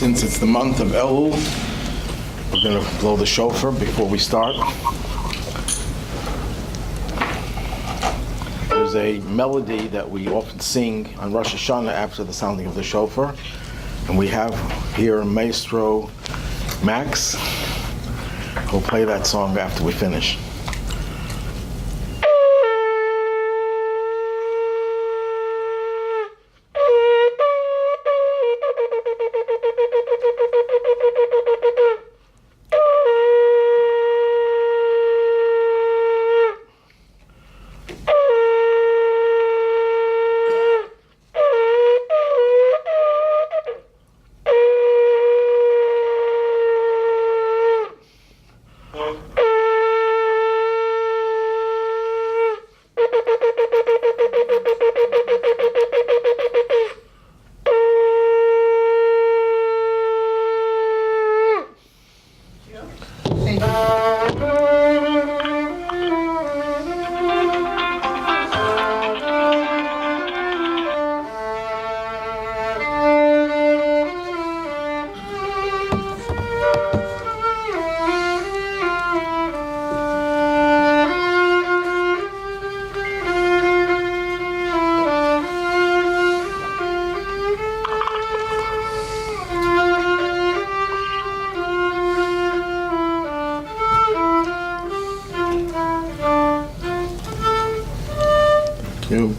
Since it's the month of Elul, we're going to blow the shofar before we start. There's a melody that we often sing on Rosh Hashanah after the sounding of the shofar. And we have here Maestro Max, who'll play that song after we finish.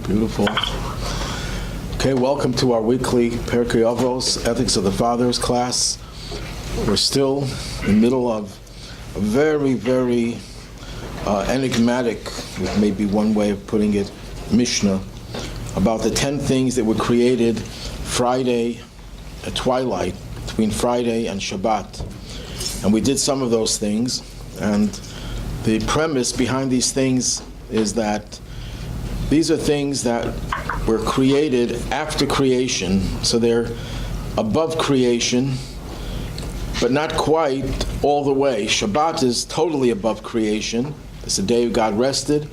Beautiful. Okay, welcome to our weekly Pirkei Avos, Ethics of the Fathers class. We're still in the middle of a very, very enigmatic, maybe one way of putting it, Mishna, about the 10 things that were created Friday at twilight, between Friday and Shabbat. And we did some of those things, and the premise behind these things is that these are things that were created after creation, so they're above creation, but not quite all the way. Shabbat is totally above creation. It's the day God rested,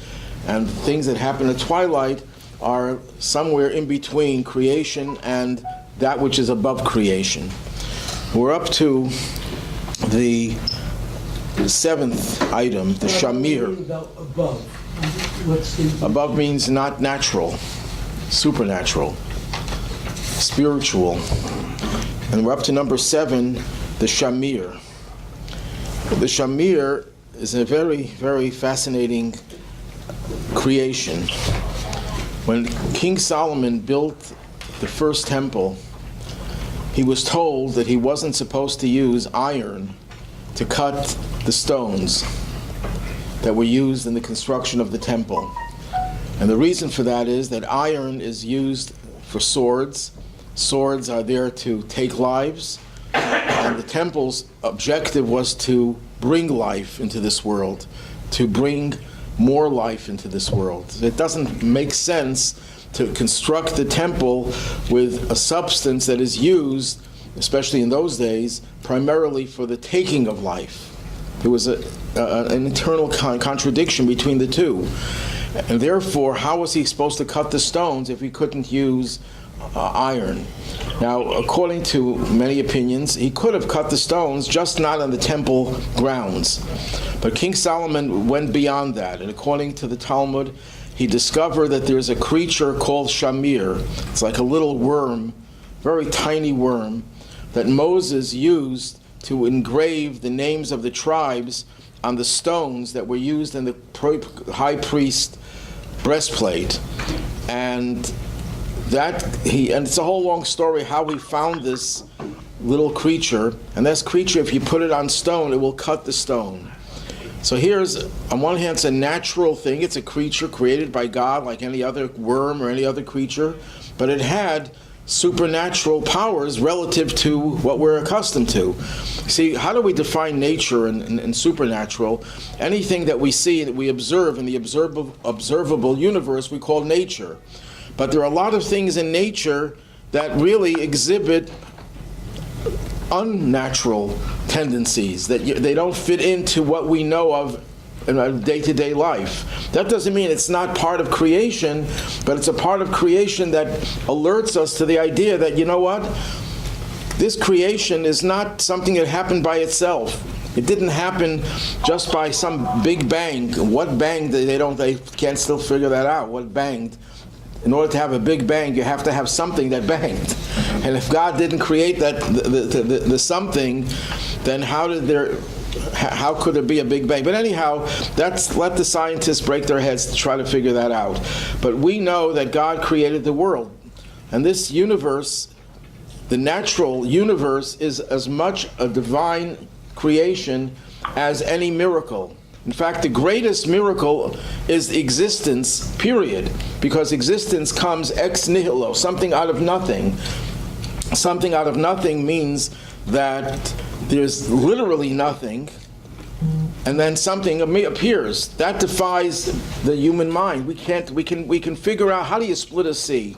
and things that happen at twilight are somewhere in between creation and that which is above creation. We're up to the 7th item, the Shamir. Above. Above means not natural, supernatural, spiritual. And we're up to number 7, the Shamir. The Shamir is a very, very fascinating creation. When King Solomon built the first temple, he was told that he wasn't supposed to use iron to cut the stones that were used in the construction of the temple. And the reason for that is that iron is used for swords. Swords are there to take lives, and the temple's objective was to bring life into this world, to bring more life into this world. It doesn't make sense to construct the temple with a substance that is used, especially in those days, primarily for the taking of life. There was an internal contradiction between the two. And therefore, how was he supposed to cut the stones if he couldn't use iron? Now, according to many opinions, he could have cut the stones, just not on the temple grounds. But King Solomon went beyond that. And according to the Talmud, he discovered that there's a creature called Shamir. It's like a little worm, very tiny worm, that Moses used to engrave the names of the tribes on the stones that were used in the high priest breastplate. And it's a whole long story how he found this little creature. And this creature, if you put it on stone, it will cut the stone. So here's, on one hand, it's a natural thing. It's a creature created by God like any other worm or any other creature. But it had supernatural powers relative to what we're accustomed to. See, how do we define nature and supernatural? Anything that we see, that we observe in the observable universe, we call nature. But there are a lot of things in nature that really exhibit unnatural tendencies, that they don't fit into what we know of in our day-to-day life. That doesn't mean it's not part of creation, but it's a part of creation that alerts us to the idea that, you know what? this creation is not something that happened by itself. It didn't happen just by some big bang. What banged? They can't still figure that out. What banged? In order to have a big bang, you have to have something that banged. And if God didn't create that the something, then how could there be a big bang? But anyhow, let the scientists break their heads to try to figure that out. But we know that God created the world. And this universe, the natural universe, is as much a divine creation as any miracle. In fact, the greatest miracle is existence, period. Because existence comes ex nihilo, something out of nothing. Something out of nothing means that there's literally nothing, and then something appears. That defies the human mind. We can figure out, how do you split a sea?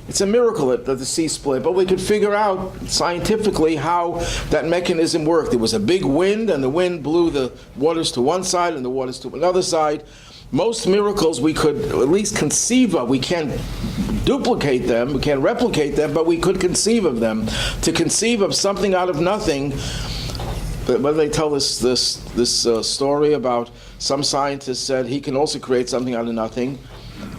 It's a miracle that the sea split, but we could figure out scientifically how that mechanism worked. There was a big wind, and the wind blew the waters to one side and the waters to another side. Most miracles we could at least conceive of. We can't duplicate them, we can't replicate them, but we could conceive of them. To conceive of something out of nothing, whether they tell this story about some scientist said he can also create something out of nothing,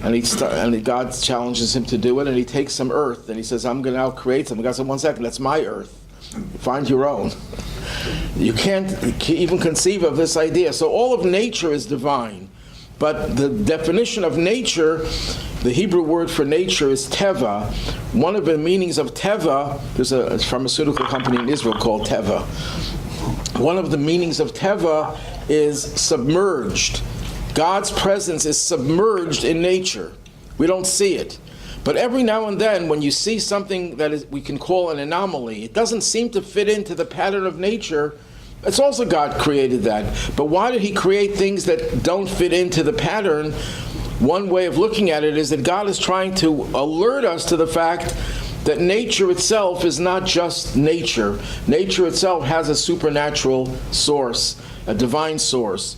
and God challenges him to do it, and he takes some earth, and he says, I'm going to now create something. God said, 1 second, that's my earth. Find your own. You can't even conceive of this idea. So all of nature is divine. But the definition of nature, the Hebrew word for nature is teva. One of the meanings of teva, there's a pharmaceutical company in Israel called Teva. One of the meanings of teva is submerged. God's presence is submerged in nature. We don't see it. But every now and then, when you see something that we can call an anomaly, it doesn't seem to fit into the pattern of nature. It's also God created that. But why did he create things that don't fit into the pattern? One way of looking at it is that God is trying to alert us to the fact that nature itself is not just nature. Nature itself has a supernatural source, a divine source.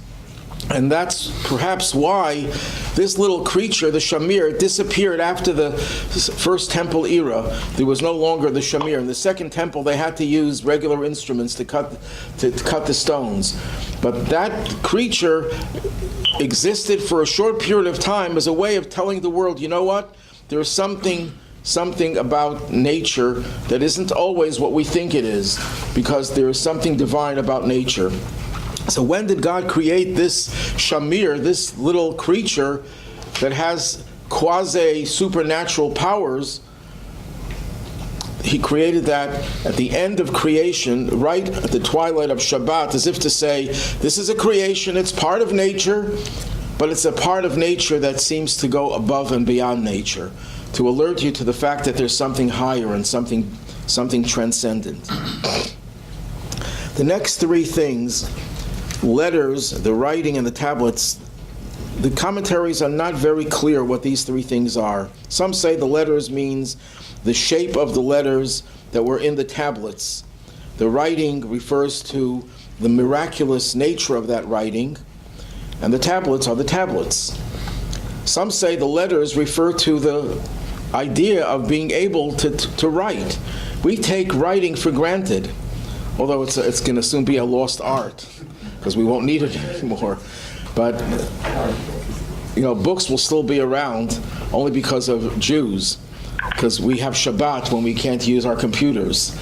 And that's perhaps why this little creature, the shamir, disappeared after the first temple era. There was no longer the shamir. In the second temple, they had to use regular instruments to cut the stones. But that creature existed for a short period of time as a way of telling the world, you know what? There's something about nature that isn't always what we think it is, because there is something divine about nature. So when did God create this shamir, this little creature that has quasi-supernatural powers? He created that at the end of creation, right at the twilight of Shabbat, as if to say, this is a creation, it's part of nature, but it's a part of nature that seems to go above and beyond nature, to alert you to the fact that there's something higher and something transcendent. The next three things, letters, the writing, and the tablets, the commentaries are not very clear what these three things are. Some say the letters means the shape of the letters that were in the tablets. The writing refers to the miraculous nature of that writing, and the tablets are the tablets. Some say the letters refer to the idea of being able to write. We take writing for granted, although it's going to soon be a lost art, because we won't need it anymore. But, books will still be around only because of Jews, because we have Shabbat when we can't use our computers.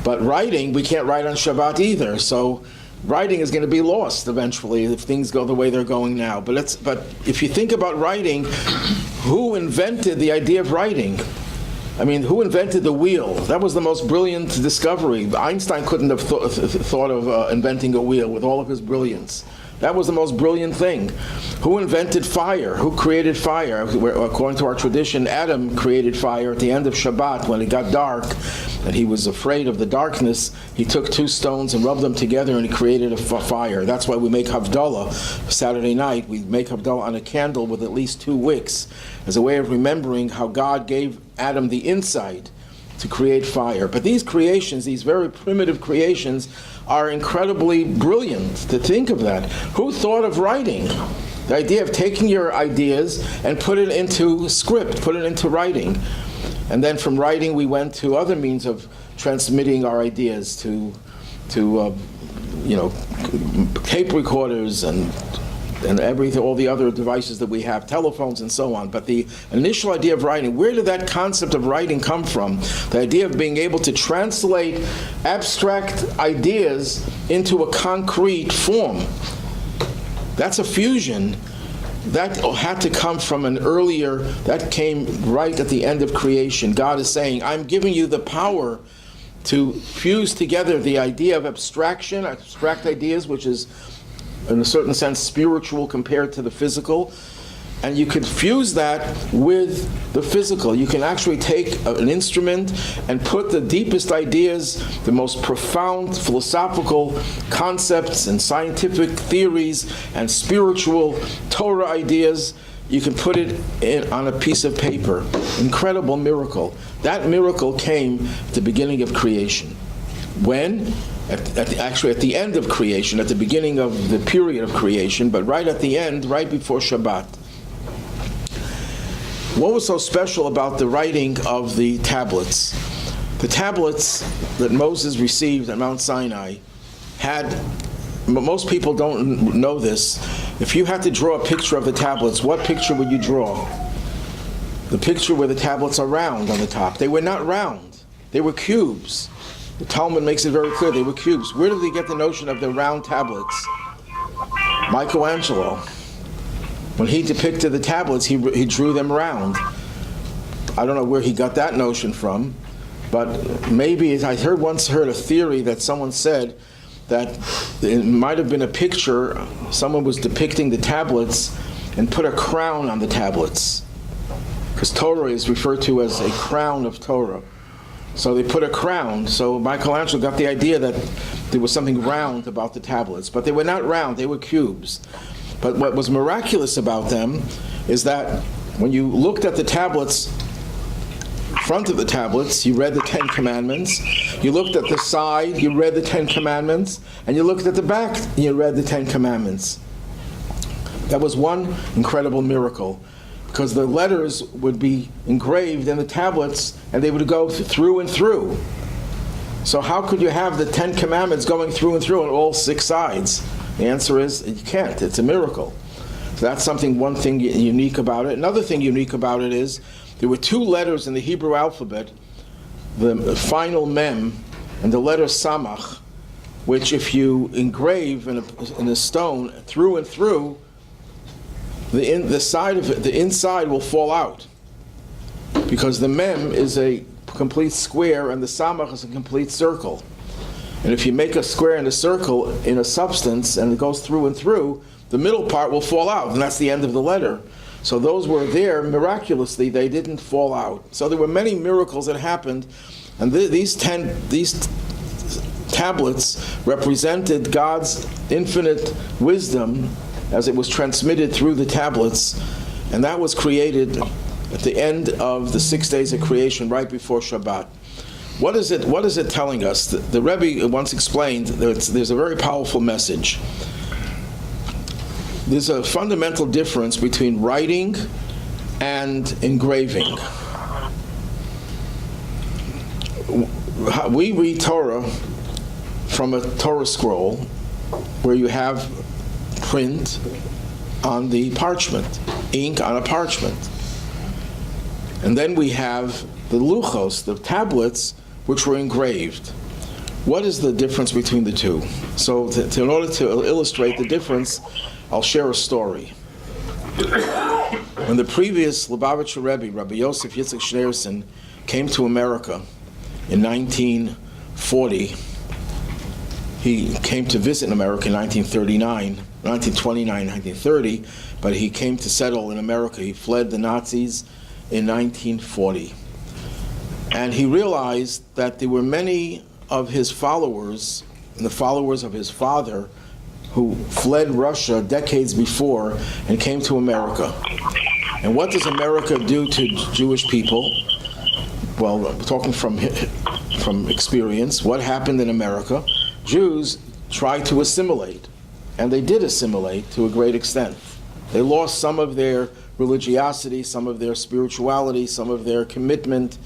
But writing, we can't write on Shabbat either, so writing is going to be lost eventually if things go the way they're going now. But if you think about writing, who invented the idea of writing? I mean, who invented the wheel? That was the most brilliant discovery. Einstein couldn't have thought of inventing a wheel with all of his brilliance. That was the most brilliant thing. Who invented fire? Who created fire? According to our tradition, Adam created fire at the end of Shabbat when it got dark, and he was afraid of the darkness. He took two stones and rubbed them together, and he created a fire. That's why we make Havdalah Saturday night. We make Havdalah on a candle with at least 2 wicks as a way of remembering how God gave Adam the insight to create fire. But these creations, these very primitive creations, are incredibly brilliant to think of that. Who thought of writing? The idea of taking your ideas and put it into script, put it into writing. And then from writing we went to other means of transmitting our ideas to tape recorders and everything, all the other devices that we have, telephones and so on. But the initial idea of writing, where did that concept of writing come from? The idea of being able to translate abstract ideas into a concrete form. That's a fusion. That had to come from that came right at the end of creation. God is saying, I'm giving you the power to fuse together the idea of abstract ideas, which is in a certain sense spiritual compared to the physical, and you could fuse that with the physical. You can actually take an instrument and put the deepest ideas, the most profound philosophical concepts and scientific theories and spiritual Torah ideas, you can put it on a piece of paper. Incredible miracle. That miracle came at the beginning of creation. When? Actually at the end of creation, at the beginning of the period of creation, but right at the end, right before Shabbat. What was so special about the writing of the tablets? The tablets that Moses received at Mount Sinai most people don't know this. If you had to draw a picture of the tablets, what picture would you draw? The picture where the tablets are round on the top. They were not round. They were cubes. The Talmud makes it very clear they were cubes. Where did they get the notion of the round tablets? Michelangelo. When he depicted the tablets, he drew them round. I don't know where he got that notion from, but maybe I once heard a theory that someone said that it might have been a picture, someone was depicting the tablets and put a crown on the tablets. Because Torah is referred to as a crown of Torah. So they put a crown. So Michelangelo got the idea that there was something round about the tablets. But they were not round, they were cubes. But what was miraculous about them is that when you looked at the tablets, front of the tablets, you read the Ten Commandments. You looked at the side, you read the Ten Commandments. And you looked at the back, and you read the Ten Commandments. That was one incredible miracle, because the letters would be engraved in the tablets, and they would go through and through. So how could you have the Ten Commandments going through and through on all six sides? The answer is, you can't. It's a miracle. So that's one thing unique about it. Another thing unique about it is, there were two letters in the Hebrew alphabet, the final mem and the letter samach, which if you engrave in a stone through and through, the inside will fall out, because the mem is a complete square and the samach is a complete circle. And if you make a square and a circle in a substance and it goes through and through, the middle part will fall out, and that's the end of the letter. So those were there miraculously; they didn't fall out. So there were many miracles that happened, and these tablets represented God's infinite wisdom as it was transmitted through the tablets, and that was created at the end of the 6 days of creation, right before Shabbat. What is it telling us? The Rabbi once explained that there's a very powerful message. There's a fundamental difference between writing and engraving. We read Torah from a Torah scroll where you have print on the parchment, ink on a parchment. And then we have the luchos, the tablets, which were engraved. What is the difference between the two? So in order to illustrate the difference, I'll share a story. When the previous Lubavitcher Rebbe, Rabbi Yosef Yitzchak Schneerson, came to America in 1940, he came to visit in America in 1929, 1930, but he came to settle in America. He fled the Nazis in 1940. And he realized that there were many of his followers, and the followers of his father, who fled Russia decades before and came to America. And what does America do to Jewish people? Well, talking from experience, what happened in America? Jews tried to assimilate, and they did assimilate to a great extent. They lost some of their religiosity, some of their spirituality, some of their commitment.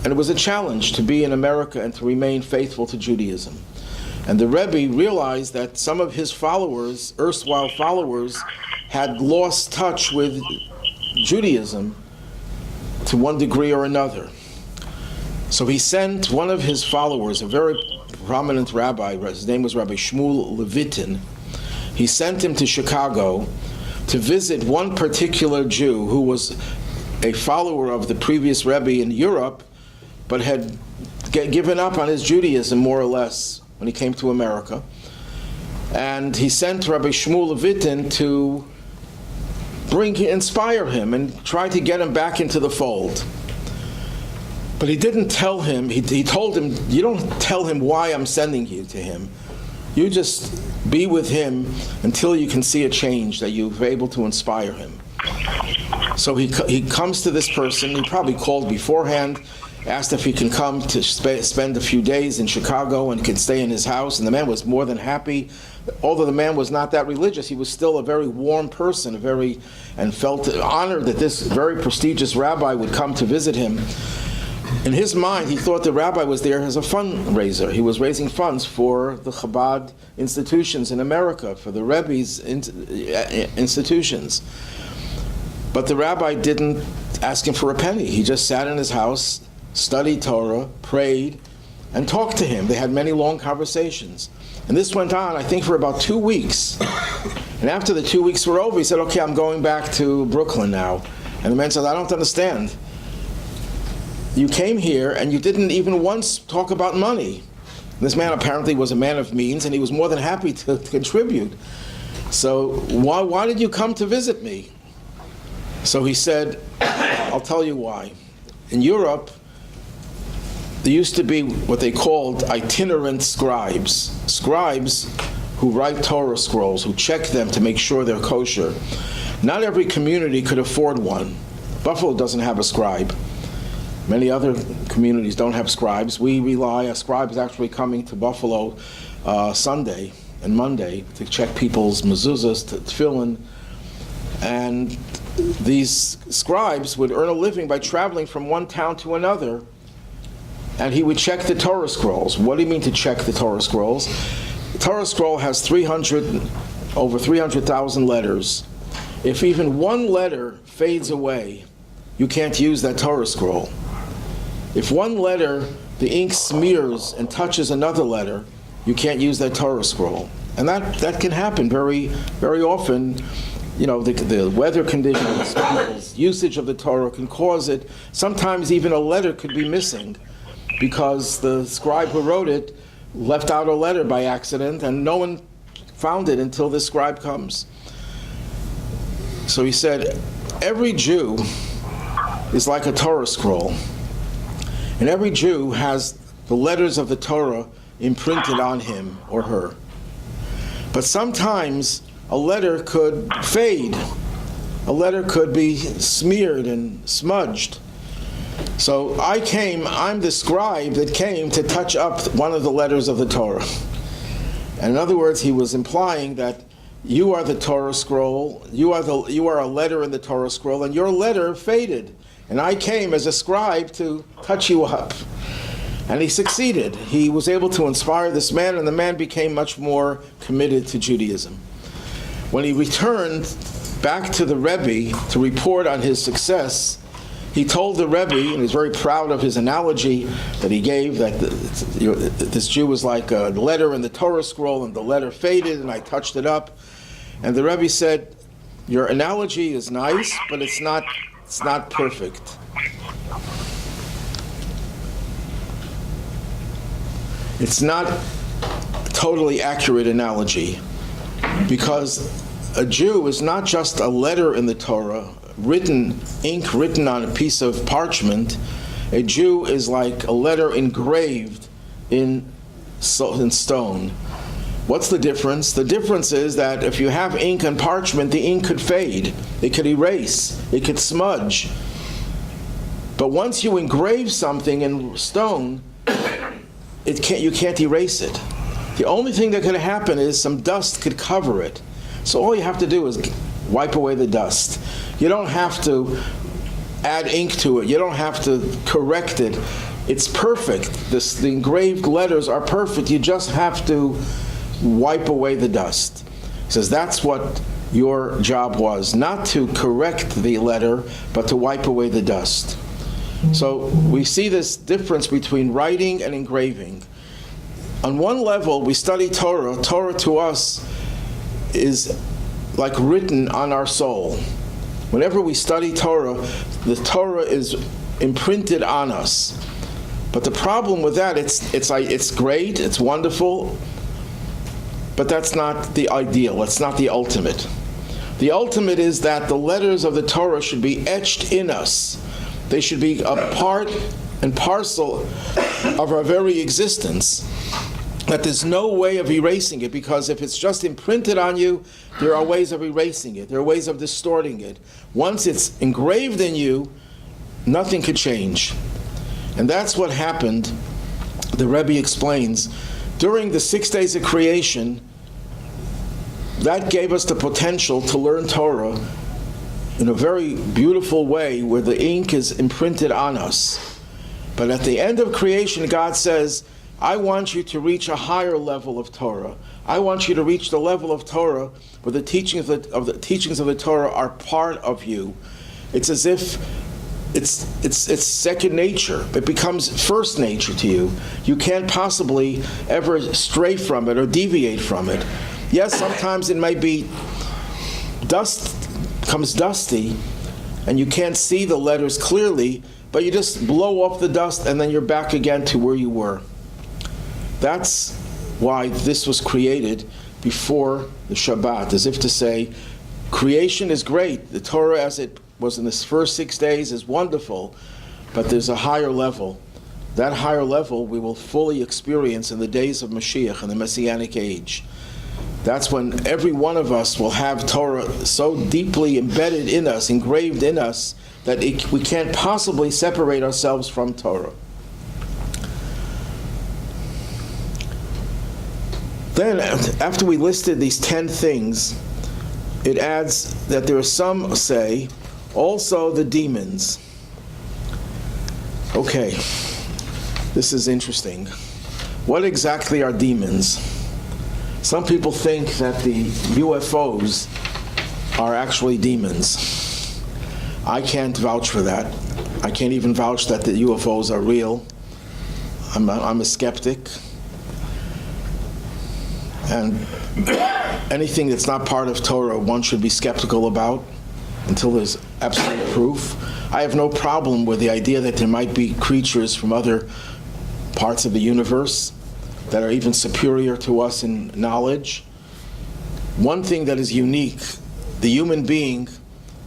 And it was a challenge to be in America and to remain faithful to Judaism. And the Rebbe realized that some of his followers, erstwhile followers, had lost touch with Judaism to one degree or another. So he sent one of his followers, a very prominent rabbi, his name was Rabbi Shmuel Levitin. He sent him to Chicago to visit one particular Jew who was a follower of the previous Rebbe in Europe, but had given up on his Judaism more or less when he came to America. And he sent Rabbi Shmuel Levitin to inspire him and try to get him back into the fold. But he didn't tell him, he told him, you don't tell him why I'm sending you to him. You just be with him until you can see a change, that you're able to inspire him. So he comes to this person, he probably called beforehand, asked if he can come to spend a few days in Chicago and can stay in his house, and the man was more than happy. Although the man was not that religious, he was still a very warm person, and felt honored that this very prestigious rabbi would come to visit him. In his mind, he thought the rabbi was there as a fundraiser. He was raising funds for the Chabad institutions in America, for the Rebbe's institutions. But the rabbi didn't ask him for a penny. He just sat in his house, studied Torah, prayed, and talked to him. They had many long conversations. And this went on, I think, for about 2 weeks. And after the 2 weeks were over, he said, okay, I'm going back to Brooklyn now. And the man said, I don't understand. You came here and you didn't even once talk about money. This man apparently was a man of means, and he was more than happy to contribute. So why did you come to visit me? So he said, I'll tell you why. In Europe, there used to be what they called itinerant scribes. Scribes who write Torah scrolls, who check them to make sure they're kosher. Not every community could afford one. Buffalo doesn't have a scribe. Many other communities don't have scribes. A scribe is actually coming to Buffalo Sunday and Monday to check people's mezuzahs, tefillin, and these scribes would earn a living by traveling from one town to another, and he would check the Torah scrolls. What do you mean to check the Torah scrolls? The Torah scroll has over 300,000 letters. If even one letter fades away, you can't use that Torah scroll. If one letter, the ink smears and touches another letter, you can't use that Torah scroll. And that can happen very, very often. You know, the weather conditions, people's usage of the Torah can cause it. Sometimes even a letter could be missing because the scribe who wrote it left out a letter by accident and no one found it until the scribe comes. So he said, every Jew is like a Torah scroll. And every Jew has the letters of the Torah imprinted on him or her. But sometimes a letter could fade. A letter could be smeared and smudged. So I'm the scribe that came to touch up one of the letters of the Torah. And in other words, he was implying that you are the Torah scroll, you are a letter in the Torah scroll, and your letter faded. And I came as a scribe to touch you up. And he succeeded. He was able to inspire this man, and the man became much more committed to Judaism. When he returned back to the Rebbe to report on his success, he told the Rebbe, and he's very proud of his analogy that he gave, that this Jew was like a letter in the Torah scroll, and the letter faded, and I touched it up. And the Rebbe said, your analogy is nice, but it's not perfect. It's not a totally accurate analogy, because a Jew is not just a letter in the Torah, ink written on a piece of parchment. A Jew is like a letter engraved in stone. What's the difference? The difference is that if you have ink and parchment, the ink could fade, it could erase, it could smudge. But once you engrave something in stone, you can't erase it. The only thing that could happen is some dust could cover it. So all you have to do is wipe away the dust. You don't have to add ink to it. You don't have to correct it. It's perfect. The engraved letters are perfect. You just have to wipe away the dust. He says that's what your job was, not to correct the letter, but to wipe away the dust. So we see this difference between writing and engraving. On one level, we study Torah. Torah to us is like written on our soul. Whenever we study Torah, the Torah is imprinted on us. But the problem with that, it's great, it's wonderful, but that's not the ideal, it's not the ultimate. The ultimate is that the letters of the Torah should be etched in us. They should be a part and parcel of our very existence, that there's no way of erasing it, because if it's just imprinted on you, there are ways of erasing it, there are ways of distorting it. Once it's engraved in you, nothing could change. And that's what happened, the Rebbe explains. During the 6 days of creation, that gave us the potential to learn Torah in a very beautiful way where the ink is imprinted on us. But at the end of creation, God says, I want you to reach a higher level of Torah. I want you to reach the level of Torah where the teachings of the Torah are part of you. It's as if it's second nature. It becomes first nature to you. You can't possibly ever stray from it or deviate from it. Yes, sometimes it might be comes dusty, and you can't see the letters clearly, but you just blow off the dust and then you're back again to where you were. That's why this was created before the Shabbat, as if to say, creation is great. The Torah as it was in the first 6 days is wonderful, but there's a higher level. That higher level we will fully experience in the days of Mashiach, in the Messianic age. That's when every one of us will have Torah so deeply embedded in us, engraved in us, that we can't possibly separate ourselves from Torah. Then, after we listed these 10 things, it adds that there are some say, also the demons. Okay, this is interesting. What exactly are demons? Some people think that the UFOs are actually demons. I can't vouch for that. I can't even vouch that the UFOs are real. I'm a skeptic. And anything that's not part of Torah, one should be skeptical about until there's absolute proof. I have no problem with the idea that there might be creatures from other parts of the universe that are even superior to us in knowledge. One thing that is unique, the human being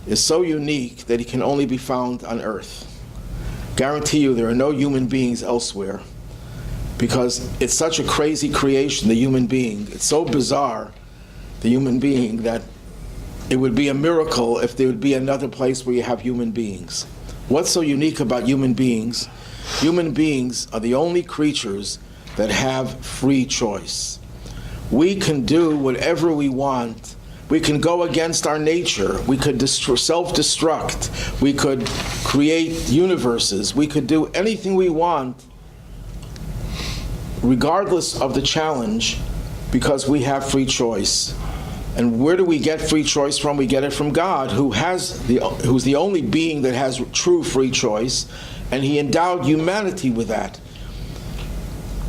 is so unique that he can only be found on earth. Guarantee you there are no human beings elsewhere, because it's such a crazy creation, the human being. It's so bizarre, the human being, that it would be a miracle if there would be another place where you have human beings. What's so unique about human beings? Human beings are the only creatures that have free choice. We can do whatever we want. We can go against our nature. We could self-destruct. We could create universes. We could do anything we want, regardless of the challenge, because we have free choice. And where do we get free choice from? We get it from God, who's the only being that has true free choice, and He endowed humanity with that.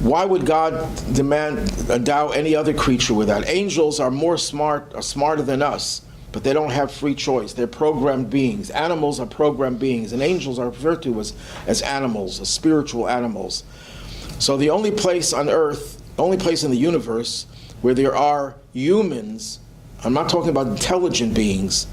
Why would God endow any other creature with that? Angels are smarter than us, but they don't have free choice. They're programmed beings. Animals are programmed beings, and angels are referred to as animals, as spiritual animals. So the only place on earth, only place in the universe where there are humans, I'm not talking about intelligent beings,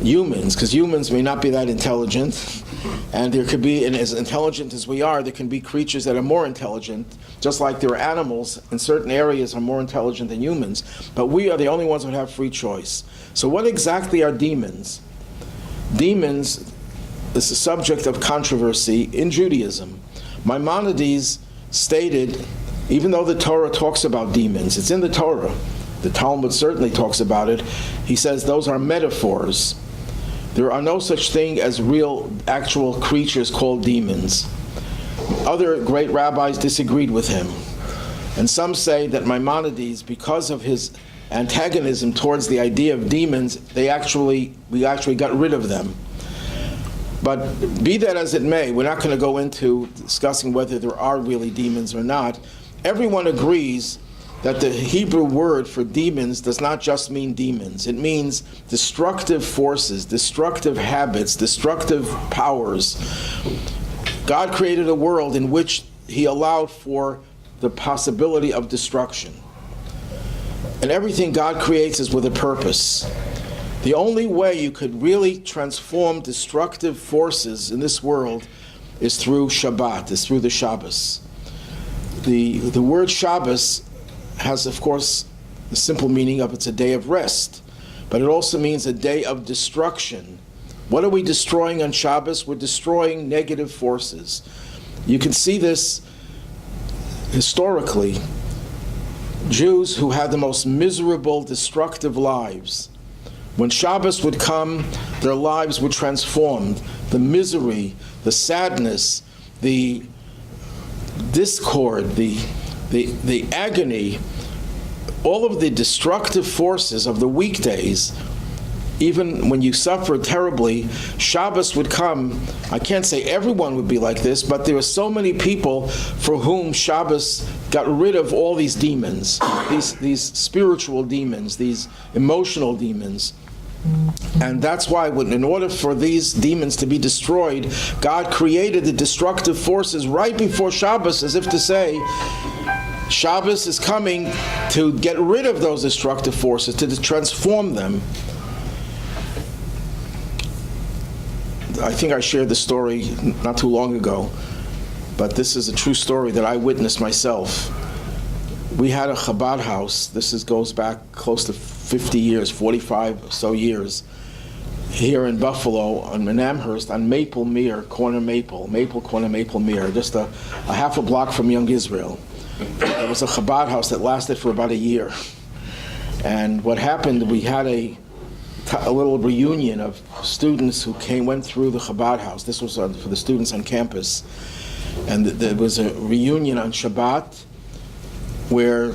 humans, because humans may not be that intelligent, and there could be, and as intelligent as we are, there can be creatures that are more intelligent, just like there are animals in certain areas are more intelligent than humans, but we are the only ones that have free choice. So what exactly are demons? Demons is a subject of controversy in Judaism. Maimonides stated, even though the Torah talks about demons, it's in the Torah, the Talmud certainly talks about it, he says those are metaphors. There are no such thing as real, actual creatures called demons. Other great rabbis disagreed with him. And some say that Maimonides, because of his antagonism towards the idea of demons, we actually got rid of them. But be that as it may, we're not going to go into discussing whether there are really demons or not. Everyone agrees that the Hebrew word for demons does not just mean demons. It means destructive forces, destructive habits, destructive powers. God created a world in which he allowed for the possibility of destruction. And everything God creates is with a purpose. The only way you could really transform destructive forces in this world is through Shabbat, is through the Shabbos. The word Shabbos has, of course, the simple meaning of it's a day of rest, but it also means a day of destruction. What are we destroying on Shabbos? We're destroying negative forces. You can see this historically. Jews who had the most miserable, destructive lives, when Shabbos would come, their lives were transformed. The misery, the sadness, the discord, the agony, all of the destructive forces of the weekdays, even when you suffered terribly, Shabbos would come. I can't say everyone would be like this, but there were so many people for whom Shabbos got rid of all these demons, these spiritual demons, these emotional demons. And that's why, in order for these demons to be destroyed, God created the destructive forces right before Shabbos, as if to say, Shabbos is coming to get rid of those destructive forces, to transform them. I think I shared the story not too long ago, but this is a true story that I witnessed myself. We had a Chabad house. This goes back close to 50 years, 45 or so years, here in Buffalo, in Amherst, on Maple Mere, corner Maple corner Maple Mere, just a half a block from Young Israel. It was a Chabad house that lasted for about a year. And what happened, we had a little reunion of students who went through the Chabad house. This was for the students on campus. And there was a reunion on Shabbat where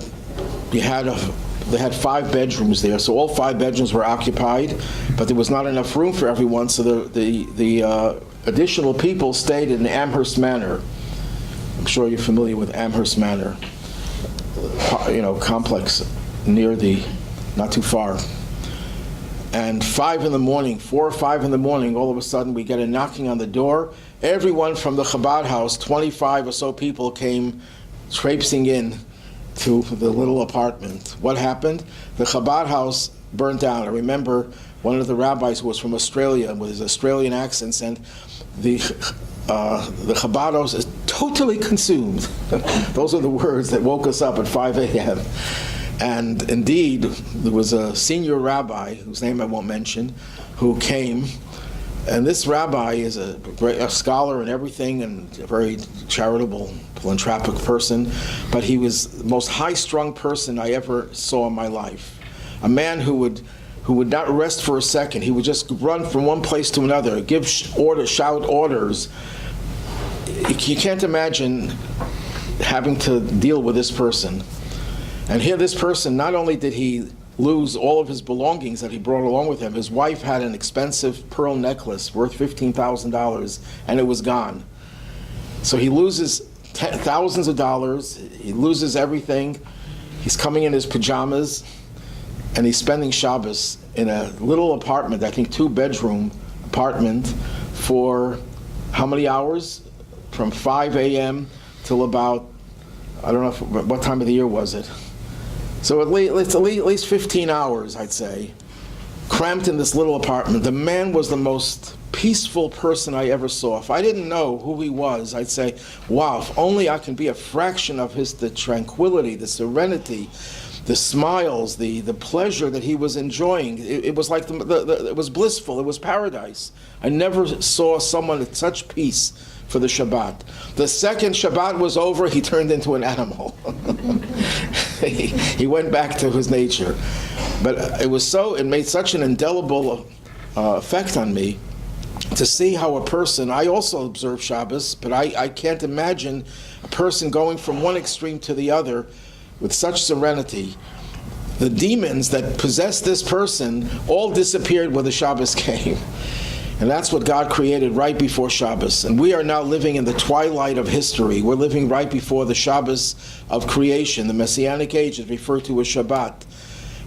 they had 5 bedrooms there. So all 5 bedrooms were occupied, but there was not enough room for everyone, so the additional people stayed in Amherst Manor. I'm sure you're familiar with Amherst Manor, complex near not too far. And 4 or 5 in the morning, all of a sudden we get a knocking on the door. Everyone from the Chabad house, 25 or so people, came traipsing in to the little apartment. What happened? The Chabad house burned down. I remember one of the rabbis who was from Australia with his Australian accent said, the Chabad house is totally consumed. Those are the words that woke us up at 5 a.m. And indeed, there was a senior rabbi, whose name I won't mention, who came. And this rabbi is a scholar and everything, and a very charitable, philanthropic person. But he was the most high-strung person I ever saw in my life. A man who would not rest for a second. He would just run from one place to another, give orders, shout orders. You can't imagine having to deal with this person. And here this person, not only did he lose all of his belongings that he brought along with him, his wife had an expensive pearl necklace worth $15,000, and it was gone. So he loses thousands of dollars, he loses everything. He's coming in his pajamas, and he's spending Shabbos in a little apartment, I think 2-bedroom apartment, for how many hours? From 5 a.m. till about, I don't know what time of the year was it. So at least 15 hours, I'd say, cramped in this little apartment. The man was the most peaceful person I ever saw. If I didn't know who he was, I'd say, wow, if only I can be a fraction of the tranquility, the serenity, the smiles, the pleasure that he was enjoying. It was like it was blissful. It was paradise. I never saw someone at such peace for the Shabbat. The second Shabbat was over, he turned into an animal. He went back to his nature. But it made such an indelible effect on me. to see how a person, I also observe Shabbos, but I can't imagine a person going from one extreme to the other with such serenity. The demons that possessed this person all disappeared when the Shabbos came. And that's what God created right before Shabbos. And we are now living in the twilight of history. We're living right before the Shabbos of creation. The Messianic age is referred to as Shabbat.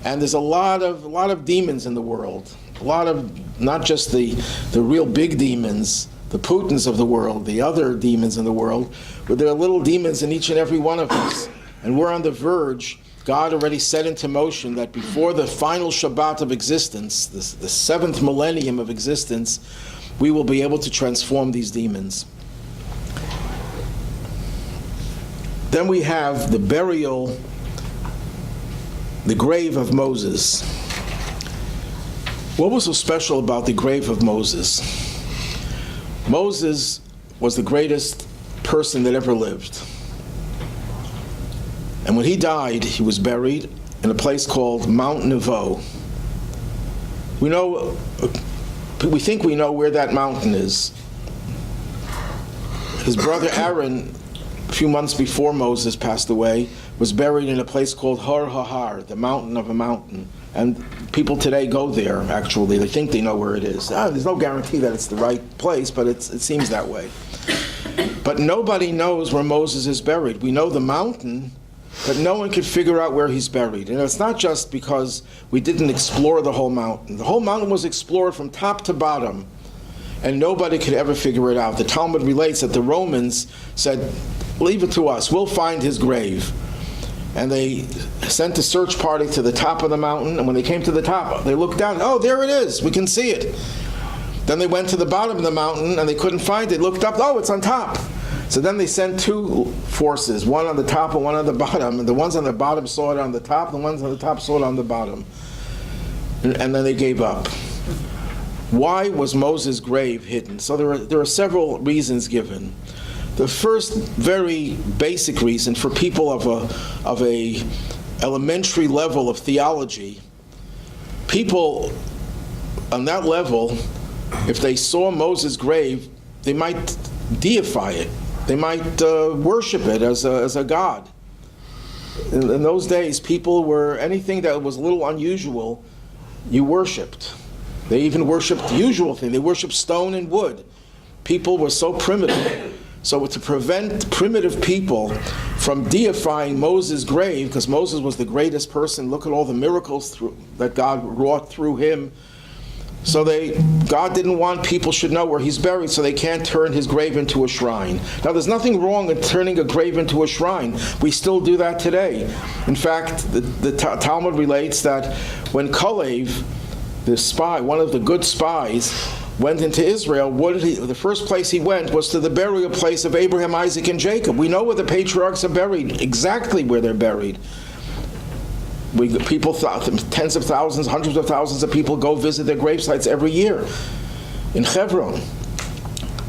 And there's a lot of demons in the world. A lot of, not just the real big demons, the Putins of the world, the other demons in the world, but there are little demons in each and every one of us. And we're on the verge. God already set into motion that before the final Shabbat of existence, the seventh millennium of existence, we will be able to transform these demons. Then we have the burial, the grave of Moses. What was so special about the grave of Moses? Moses was the greatest person that ever lived. And when he died, he was buried in a place called Mount Nebo. We think we know where that mountain is. His brother Aaron, a few months before Moses passed away, was buried in a place called Har HaHar, the mountain of a mountain. And people today go there, actually. They think they know where it is. There's no guarantee that it's the right place, but it seems that way. But nobody knows where Moses is buried. We know the mountain, but no one could figure out where he's buried. And it's not just because we didn't explore the whole mountain. The whole mountain was explored from top to bottom, and nobody could ever figure it out. The Talmud relates that the Romans said, leave it to us, we'll find his grave. And they sent a search party to the top of the mountain, and when they came to the top, they looked down, oh, there it is, we can see it. Then they went to the bottom of the mountain, and they couldn't find it, looked up, oh, it's on top. So then they sent two forces, one on the top and one on the bottom, and the ones on the bottom saw it on the top, the ones on the top saw it on the bottom. And then they gave up. Why was Moses' grave hidden? So there are several reasons given. The first very basic reason for people of a elementary level of theology, people on that level, if they saw Moses' grave, they might deify it. They might worship it as a god. In those days, people were, anything that was a little unusual, you worshipped. They even worshipped the usual thing. They worshipped stone and wood. People were so primitive. So to prevent primitive people from deifying Moses' grave, because Moses was the greatest person, look at all the miracles that God wrought through him. So God didn't want people should know where he's buried, so they can't turn his grave into a shrine. Now, there's nothing wrong in turning a grave into a shrine. We still do that today. In fact, the Talmud relates that when Kalev, the spy, one of the good spies, went into Israel, the first place he went was to the burial place of Abraham, Isaac, and Jacob. We know where the patriarchs are buried, exactly where they're buried. Tens of thousands, hundreds of thousands of people go visit their grave sites every year in Hebron.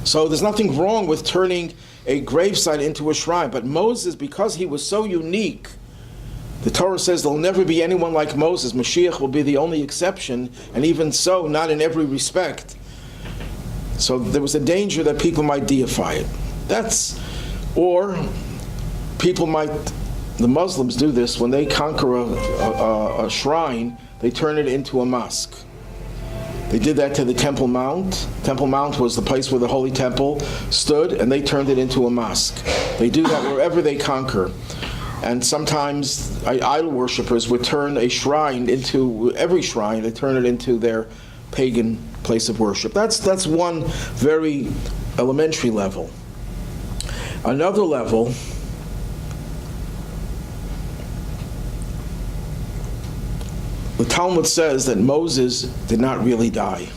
So there's nothing wrong with turning a gravesite into a shrine. But Moses, because he was so unique, the Torah says there'll never be anyone like Moses. Mashiach will be the only exception, and even so, not in every respect. So there was a danger that people might deify it. Or people might, the Muslims do this, when they conquer a shrine, they turn it into a mosque. They did that to the Temple Mount. Temple Mount was the place where the Holy Temple stood, and they turned it into a mosque. They do that wherever they conquer. And sometimes idol worshippers would turn a shrine into, every shrine, they turn it into their pagan place of worship. That's one very elementary level. Another level, the Talmud says that Moses did not really die.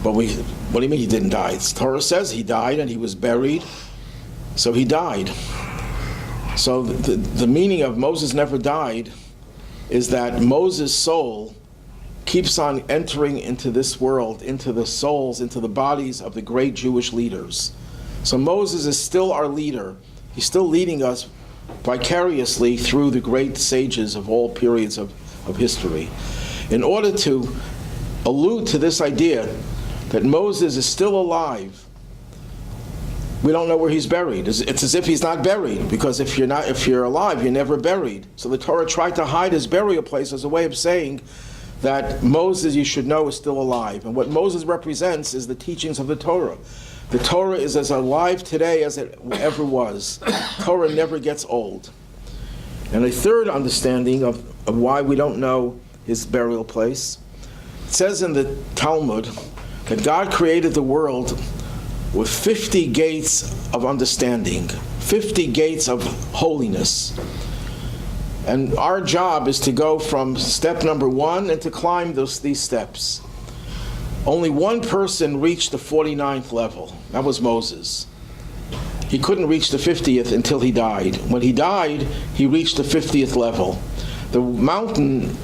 But what do you mean he didn't die? The Torah says he died and he was buried, so he died. So the meaning of Moses never died is that Moses' soul keeps on entering into this world, into the souls, into the bodies of the great Jewish leaders. So Moses is still our leader. He's still leading us vicariously through the great sages of all periods of history. In order to allude to this idea that Moses is still alive, we don't know where he's buried. It's as if he's not buried, because if you're alive, you're never buried. So the Torah tried to hide his burial place as a way of saying that Moses, you should know, is still alive. And what Moses represents is the teachings of the Torah. The Torah is as alive today as it ever was. Torah never gets old. And a third understanding of why we don't know his burial place, it says in the Talmud that God created the world with 50 gates of understanding, 50 gates of holiness. And our job is to go from step number 1 and to climb these steps. Only one person reached the 49th level. That was Moses. He couldn't reach the 50th until he died. When he died, he reached the 50th level. The mountain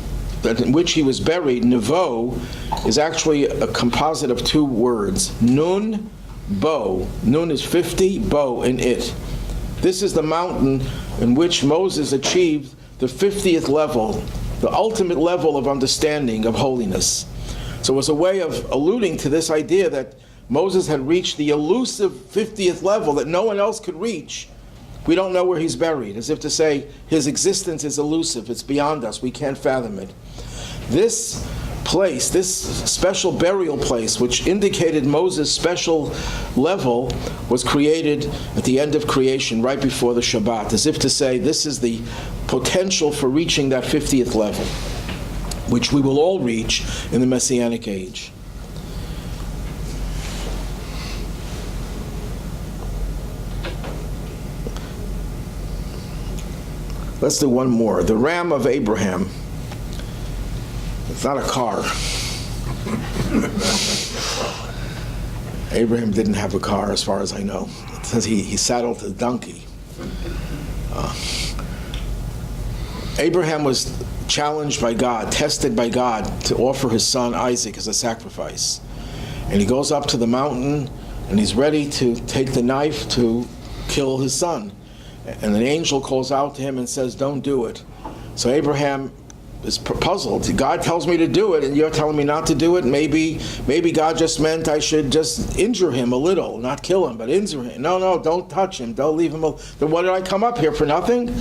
in which he was buried, Nevo, is actually a composite of two words, Nun, Bo. Nun is 50, Bo in it. This is the mountain in which Moses achieved the 50th level, the ultimate level of understanding of holiness. So it was a way of alluding to this idea that Moses had reached the elusive 50th level that no one else could reach. We don't know where he's buried, as if to say his existence is elusive, it's beyond us, we can't fathom it. This place, this special burial place, which indicated Moses' special level, was created at the end of creation, right before the Shabbat, as if to say this is the potential for reaching that 50th level, which we will all reach in the Messianic age. Let's do one more. The ram of Abraham. It's not a car. Abraham didn't have a car, as far as I know. It says he saddled a donkey. Abraham was challenged by God, tested by God, to offer his son Isaac as a sacrifice. And he goes up to the mountain, and he's ready to take the knife to kill his son. And an angel calls out to him and says, "Don't do it." So Abraham is puzzled. God tells me to do it, and you're telling me not to do it? Maybe God just meant I should just injure him a little, not kill him, but injure him. No, don't touch him. Don't leave him alone. Then what did I come up here for? Nothing?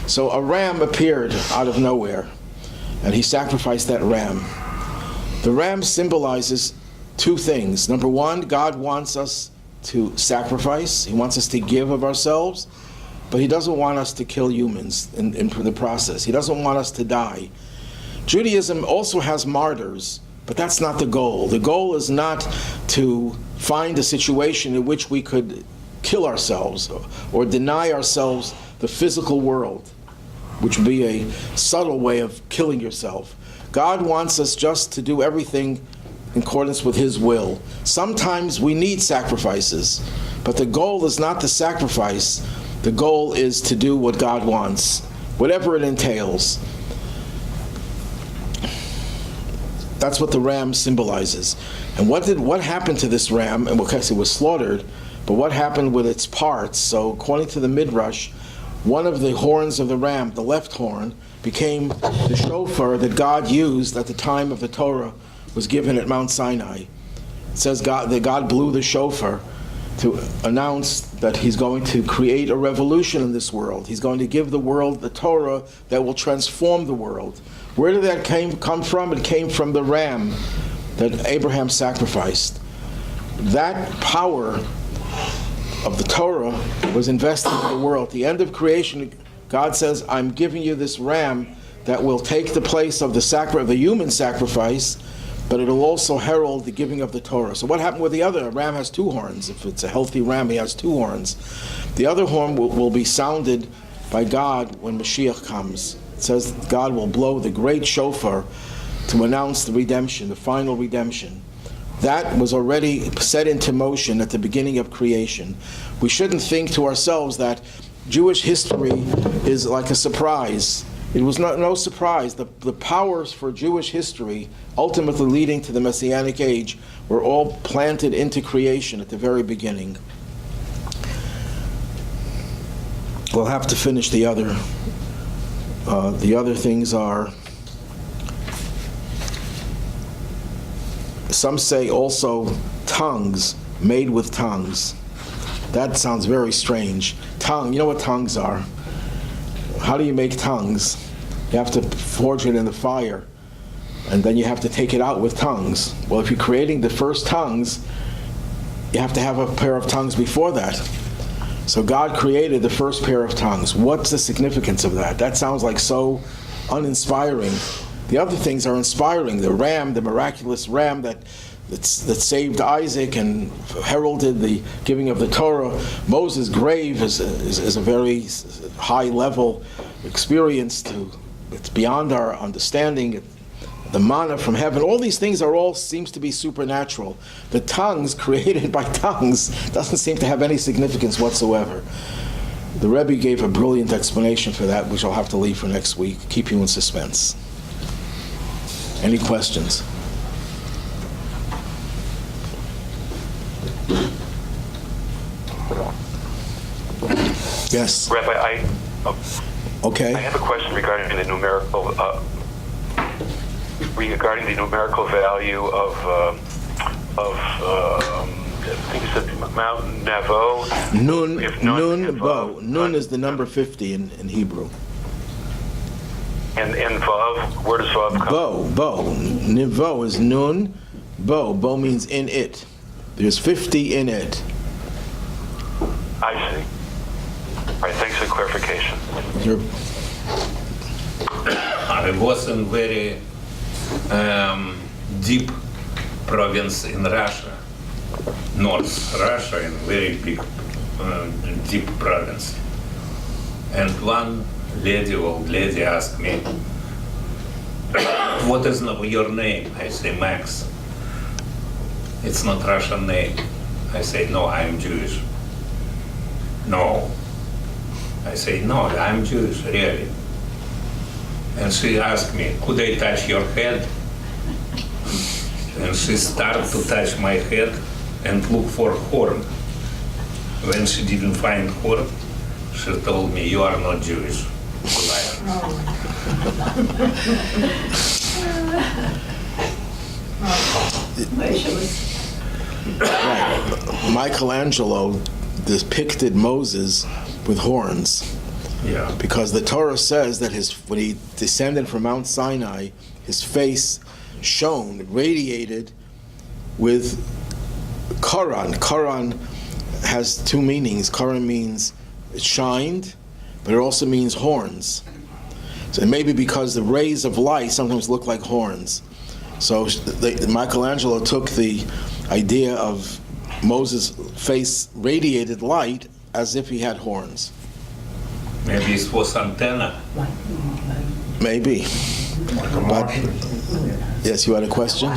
So a ram appeared out of nowhere, and he sacrificed that ram. The ram symbolizes two things. Number one, God wants us to sacrifice. He wants us to give of ourselves. But he doesn't want us to kill humans in the process. He doesn't want us to die. Judaism also has martyrs, but that's not the goal. The goal is not to find a situation in which we could kill ourselves or deny ourselves the physical world, which would be a subtle way of killing yourself. God wants us just to do everything in accordance with his will. Sometimes we need sacrifices, but the goal is not the sacrifice. The goal is to do what God wants, whatever it entails. That's what the ram symbolizes. And what happened to this ram? And because it was slaughtered, but what happened with its parts? So according to the Midrash, one of the horns of the ram, the left horn, became the shofar that God used at the time of the Torah was given at Mount Sinai. It says that God blew the shofar to announce that he's going to create a revolution in this world. He's going to give the world the Torah that will transform the world. Where did that come from? It came from the ram that Abraham sacrificed. That power of the Torah was invested in the world. At the end of creation, God says, I'm giving you this ram that will take the place of the human sacrifice, but it'll also herald the giving of the Torah. So what happened with the other? A ram has two horns. If it's a healthy ram, he has two horns. The other horn will be sounded by God when Mashiach comes. It says God will blow the great shofar to announce the redemption, the final redemption. That was already set into motion at the beginning of creation. We shouldn't think to ourselves that Jewish history is like a surprise. It was no surprise. The powers for Jewish history, ultimately leading to the Messianic age, were all planted into creation at the very beginning. We'll have to finish the other. The other things are some say also tongues, made with tongues. That sounds very strange. Tongue, you know what tongues are? How do you make tongues? You have to forge it in the fire, and then you have to take it out with tongues. Well, if you're creating the first tongues, you have to have a pair of tongues before that. So God created the first pair of tongues. What's the significance of that? That sounds like so uninspiring. The other things are inspiring. The ram, the miraculous ram that saved Isaac and heralded the giving of the Torah. Moses' grave is a very high level experience. It's beyond our understanding. The manna from heaven, all these things seems to be supernatural. The tongues created by tongues doesn't seem to have any significance whatsoever. The Rabbi gave a brilliant explanation for that, which I'll have to leave for next week. Keep you in suspense. Any questions? Yes. Rabbi, Okay. I have a question regarding the numerical value of I think you said Mount Nevo. Nun Bo. Nun is the number 50 in Hebrew. And Vav, where does Vav come? Bo. Nevo is Nun. Bo means in it. There's 50 in it. I see. All right, thanks for the clarification. I was in very deep province in Russia, North Russia, in very big, deep province. And one old lady asked me, what is your name? I say, Max. It's not Russian name. I say, no, I'm Jewish. No. I say, no, I'm Jewish, really. And she asked me, could I touch your head? And she started to touch my head and look for horn. When she didn't find horn, she told me, you are not Jewish. Liar. Right. Michelangelo depicted Moses with horns. Yeah. Because the Torah says that when he descended from Mount Sinai, his face shone, radiated with Koran. Koran has two meanings. Koran means it shined, but it also means horns. So maybe because the rays of light sometimes look like horns. So Michelangelo took the idea of Moses' face radiated light as if he had horns. Maybe it was antenna. Maybe. But, yes, you had a question?